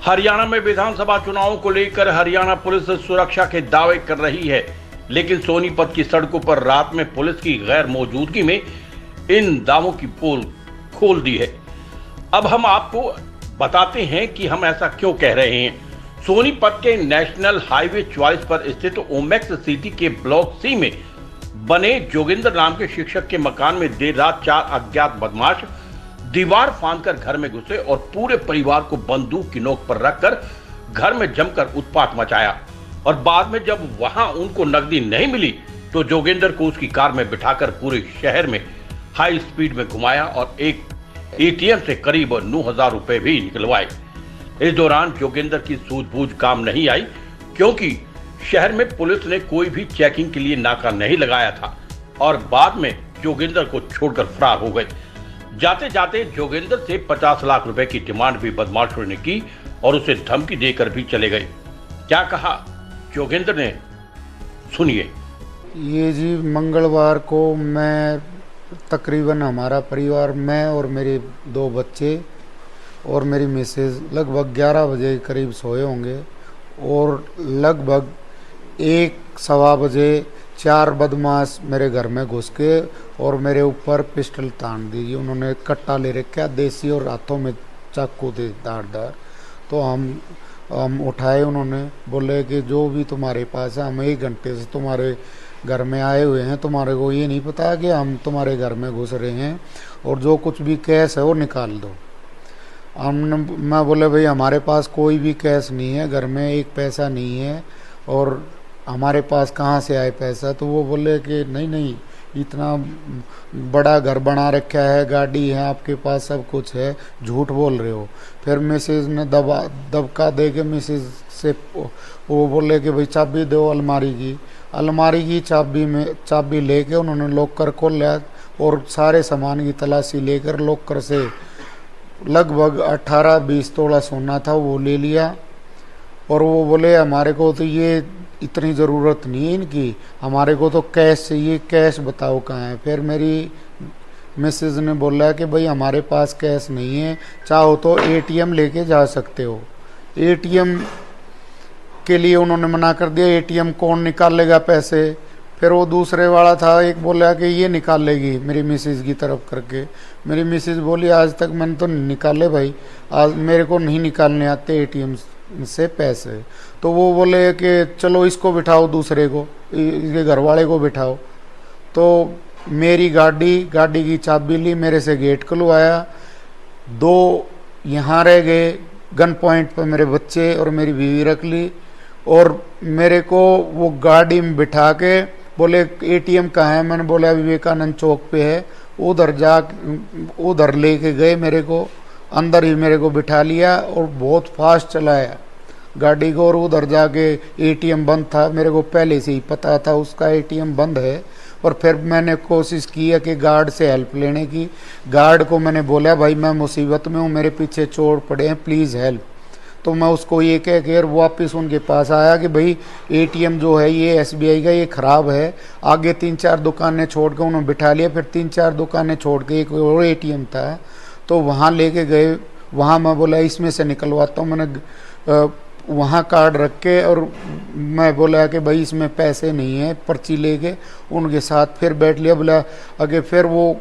हरियाणा में विधानसभा चुनावों को लेकर हरियाणा पुलिस सुरक्षा के दावे कर रही है, लेकिन सोनीपत की सड़कों पर रात में पुलिस की गैर मौजूदगी में इन दावों की पोल खोल दी है। अब हम आपको बताते हैं कि हम ऐसा क्यों कह रहे हैं। सोनीपत के नेशनल हाईवे 44 पर स्थित ओमेक्स सिटी के ब्लॉक सी में बने जोगिंदर नाम के शिक्षक के मकान में देर रात 4 अज्ञात बदमाश दीवार फांदकर घर में घुसे और पूरे परिवार को बंदूक की नोक पर रखकर घर में जमकर उत्पात मचाया। और बाद में जब वहां उनको नकदी नहीं मिली तो जोगिंदर को उसकी कार में बिठाकर पूरे शहर में हाई स्पीड में घुमाया और एक एटीएम से करीब 9,000 रुपए भी निकलवाए। इस दौरान जोगिंदर की सूझबूझ काम नहीं आई, क्योंकि शहर में पुलिस ने कोई भी चेकिंग के लिए नाका नहीं लगाया था और बाद में जोगिंदर को छोड़कर फरार हो गए। जाते जाते जोगिंदर से 50 लाख रुपए की डिमांड भी बदमाशों ने की और उसे धमकी देकर भी चले गए। क्या कहा जोगिंदर ने, सुनिए। ये जी मंगलवार को मैं तकरीबन हमारा परिवार, मैं और मेरे 2 बच्चे और मेरी मिसेज लगभग 11 बजे के करीब सोए होंगे और लगभग 1-1:15 बजे 4 बदमाश मेरे घर में घुस के और मेरे ऊपर पिस्टल तान दी। उन्होंने कट्टा ले रखा देसी और हाथों में चाकू थे धारदार। तो हम उठाए, उन्होंने बोले कि जो भी तुम्हारे पास है, हम 1 घंटे से तुम्हारे घर में आए हुए हैं, तुम्हारे को ये नहीं पता कि हम तुम्हारे घर में घुस रहे हैं और जो कुछ भी कैश है वो निकाल दो। मैं बोले भाई हमारे पास कोई भी कैश नहीं है, घर में 1 पैसा नहीं है और हमारे पास कहाँ से आए पैसा। तो वो बोले कि नहीं, इतना बड़ा घर बना रखा है, गाड़ी है आपके पास, सब कुछ है, झूठ बोल रहे हो। फिर मिसेज ने दबका दे के मिसेज से वो बोले कि भाई चाबी दो अलमारी की चाबी लेके उन्होंने लॉकर खोला और सारे सामान की तलाशी लेकर लॉकर से लगभग 18-20 तोला सोना था वो ले लिया। और वो बोले हमारे को तो ये इतनी ज़रूरत नहीं है इनकी, हमारे को तो कैश चाहिए, कैश बताओ कहाँ है। फिर मेरी मिसेज ने बोला कि भाई हमारे पास कैश नहीं है, चाहो तो एटीएम लेके जा सकते हो। एटीएम के लिए उन्होंने मना कर दिया, एटीएम कौन निकालेगा पैसे। फिर वो दूसरे वाला था, एक बोला कि ये निकाल लेगी, मेरी मिसेज की तरफ करके। मेरी मिसेज बोली आज तक मैंने तो नहीं निकाले भाई, आज मेरे को नहीं निकालने आते एटीएम से पैसे। तो वो बोले कि चलो इसको बिठाओ, दूसरे को, इसके घर वाले को बिठाओ। तो मेरी गाड़ी की चाबी ली, मेरे से गेट खुलवाया, 2 यहाँ रह गए, गन पॉइंट पर मेरे बच्चे और मेरी बीवी रख ली और मेरे को वो गाड़ी में बिठा के बोले एटीएम कहाँ है। मैंने बोला विवेकानंद चौक पे है। उधर लेके गए, मेरे को अंदर ही मेरे को बिठा लिया और बहुत फास्ट चलाया गाड़ी को। और उधर जाके एटीएम बंद था, मेरे को पहले से ही पता था उसका एटीएम बंद है। और फिर मैंने कोशिश की है कि गार्ड से हेल्प लेने की। गार्ड को मैंने बोला भाई मैं मुसीबत में हूँ, मेरे पीछे चोर पड़े हैं, प्लीज़ हेल्प। तो मैं उसको ये कह के वापस उनके पास आया कि भाई एटीएम जो है ये एसबीआई का, ये ख़राब है। आगे 3-4 दुकानें छोड़ के उन्होंने बिठा लिया। फिर 3-4 दुकानें छोड़ के एक और एटीएम था, तो वहाँ लेके गए। वहाँ मैं बोला इसमें से निकलवाता हूँ। मैंने वहाँ कार्ड रख के और मैं बोला कि भाई इसमें पैसे नहीं है, पर्ची लेके उनके साथ फिर बैठ लिया। बोला आगे, फिर वो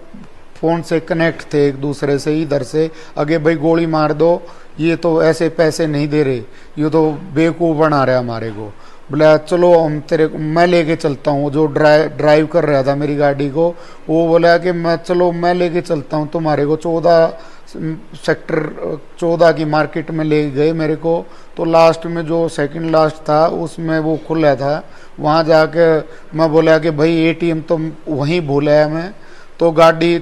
फ़ोन से कनेक्ट थे एक दूसरे से, इधर से आगे भाई गोली मार दो, ये तो ऐसे पैसे नहीं दे रहे, ये तो बेवकूफ़ बना रहे हमारे को। बोला चलो हम मैं लेके चलता हूँ। जो ड्राइव कर रहा था मेरी गाड़ी को, वो बोला कि मैं लेके चलता हूँ तुम्हारे को। 14 सेक्टर 14 की मार्केट में ले गए मेरे को। तो लास्ट में जो सेकंड लास्ट था उसमें वो खुला था, वहाँ जाके मैं बोला कि भाई एटीएम तो वहीं भूला है मैं। तो गाड़ी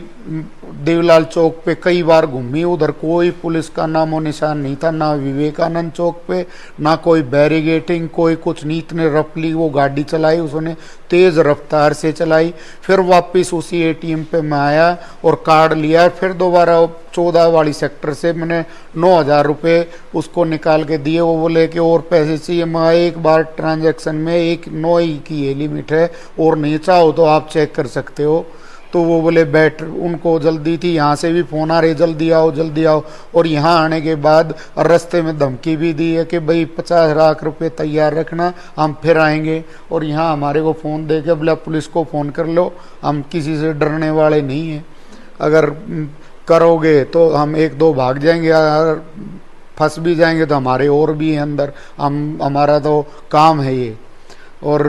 देवलाल चौक पे कई बार घूमी, उधर कोई पुलिस का नामो निशान नहीं था, ना विवेकानंद चौक पे, ना कोई बैरिगेटिंग, कोई कुछ नहीं। इतने रफली वो गाड़ी चलाई, उसने तेज़ रफ्तार से चलाई। फिर वापस उसी एटीएम पे मैं आया और कार्ड लिया। फिर दोबारा 14 वाली सेक्टर से मैंने 9,000 रुपये उसको निकाल के दिए। वो बोले कि और पैसे चाहिए। मैं एक बार ट्रांजैक्शन में 9 ही की ये लिमिट है और नहीं, चाहो तो आप चेक कर सकते हो। तो वो बोले बैठ, उनको जल्दी थी, यहाँ से भी फ़ोन आ रहे जल्दी आओ जल्दी आओ। और यहाँ आने के बाद रास्ते में धमकी भी दी है कि भाई 50 लाख रुपए तैयार रखना, हम फिर आएंगे। और यहाँ हमारे को फ़ोन दे के बोला पुलिस को फ़ोन कर लो, हम किसी से डरने वाले नहीं हैं, अगर करोगे तो हम 1-2 भाग जाएंगे, अगर फंस भी जाएंगे तो हमारे और भी हैं अंदर, हमारा तो काम है ये। और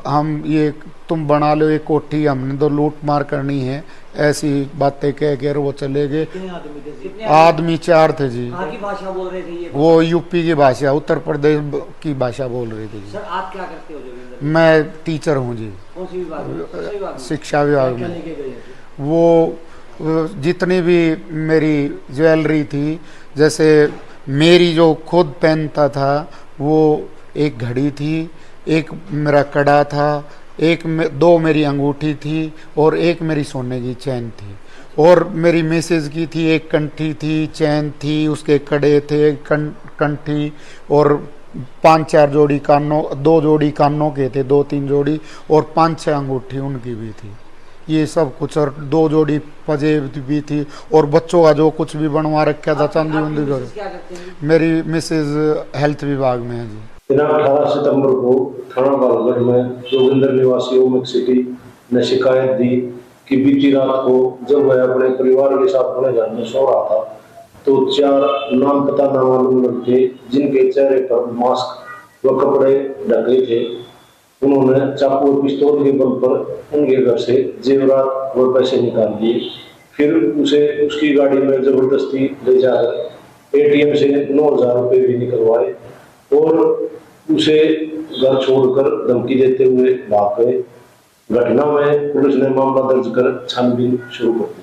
हम ये तुम बना लो एक कोठी, हमने तो लूट मार करनी है, ऐसी बातें कह कर वो चले गए। आदमी 4 थे जी। की भाषा बोल रहे थे ये? वो यूपी की भाषा, उत्तर प्रदेश की भाषा बोल रही थी जी। सर आप क्या करते हो जोगिंदर? मैं टीचर हूँ जी। कौन सी विभाग में? शिक्षा विभाग क्या में। लेके गए थे? वो जितनी भी मेरी ज्वेलरी थी, जैसे मेरी जो खुद पहनता था, वो एक घड़ी थी, एक मेरा कड़ा था, दो मेरी अंगूठी थी और एक मेरी सोने की चैन थी। और मेरी मिसेज की थी, एक कंठी थी, चैन थी, उसके कड़े थे, कंठी, और 5-4 जोड़ी कानों, 2 जोड़ी कानों के थे, 2-3 जोड़ी, और 5-6 अंगूठी उनकी भी थी, ये सब कुछ। और 2 जोड़ी पजेब भी थी, और बच्चों का जो कुछ भी बनवा रखा था चांदी उंदी का। क्या करते हैं? मेरी मिसेज हेल्थ विभाग में है जी। दिनांक 18 सितंबर को थाना बालगढ़ में जोगिंदर निवासी ओमिक सिटी ने शिकायत दी कि बीती रात को जब वह अपने परिवार के साथ अपने घर में सो रहा था तो 4 नाम पता नामालूम लड़के, जिनके चेहरे पर मास्क व कपड़े ढके थे, उन्होंने चाकू और पिस्तौल के बल पर उनके घर से जेवरात व पैसे निकाल लिए। फिर उसे उसकी गाड़ी में जबरदस्ती ले जाकर एटीएम से 9,000 रुपये भी निकलवाए और उसे घर छोड़कर धमकी देते हुए भाग गए। घटना में पुलिस ने मामला दर्ज कर छानबीन शुरू कर दी।